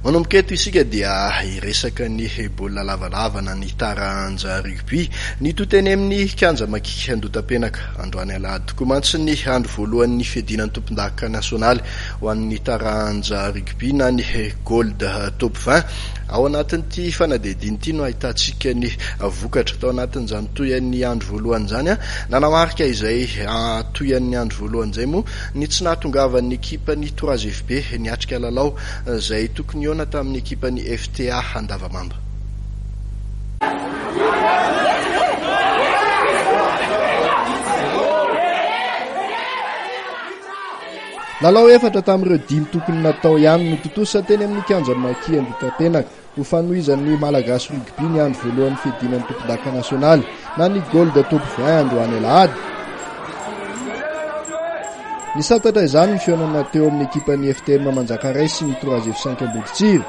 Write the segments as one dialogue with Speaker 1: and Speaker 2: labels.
Speaker 1: Manomboka eto isika dia iresaka ny baolina lavalavana ny taranja rugby ny toteny amin'ny kianja makika andotam-penaka androany alahady tokoa mantsy ny andro voalohan'ny fiadinan'ny tompon-daka nasionaly ho an'ny taranja rugby na ny gold top 20 ao anatin'ity fanadihadiana ity no ahitantsika ny vokatra tao anatin'izany toyan'ny andro voalohany zany nanamarika izay toyan'ny andro voalohany izay moa ny tsy nahatongavan'ny ekipan'ny 3FB niatrika lalao izay tokony eo tamin'ny ekipan'ny FTA Andavamamba. Lalao efatra tamin'ireo dimy tokony natao ihany no totosa teny amin'ny kianja makia andotam-penaka ho fanohizan'ny malagasy rugby ny andro voalohan'ny fiadinan'ny tompon-daka nasionaly na ny gold top 20 androany alahady. Ny satatra izany ny fihaonana teo amin'ny ekipan'ny FTM Manjakaray sy ny 3F5 Amboditsiry.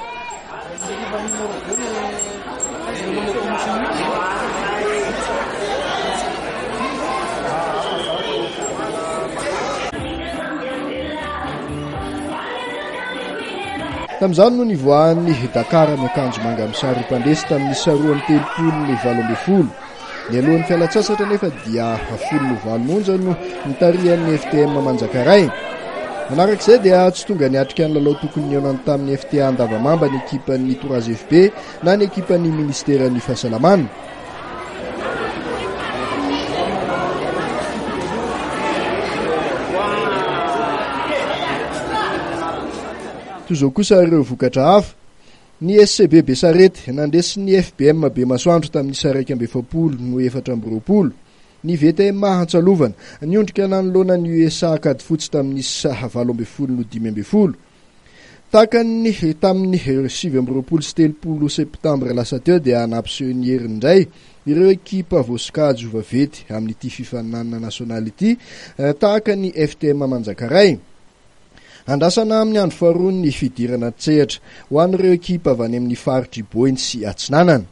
Speaker 1: Tamin'izany no nivoahan'ny Dakar miakanjo manga misary mpandresy tamin'ny saroan'ny 30 ny alohan'ny fialan-tsasatra nefa dia 19 monja no nitarihan'ny FTM Manjakaray. Manarak'izay dia tsy tonga niatrika ny lalao tokony niaonany tamin'ny FTA Andavamamba ny ekipan'ny 3FB na ny ekipan'ny ministeran'ny fahasalamana. Tozao kosa ireo vokatra hafa. Ny SCB Besarety nandresy ny FBM Be Masoandro tamin'ny 120 no 420. Ny VTM Antsalovana niondrika nanoloana ny USA Akady Fotsy tamin'ny 20 no 5. Takany tamin'ny 7 sy 30 septambra lasa teo dia nampiseho ny herindray ireo ekipa voasokajy vavety amin'ity fifaninanana nasionaly ity tahaka ny FTM Manjakaray. Andrasana amin'ny andro faharoa ny fidirana tsehatra ho an'ireo ekipa avy any amin'ny faritra Boiny sy Atsinanana.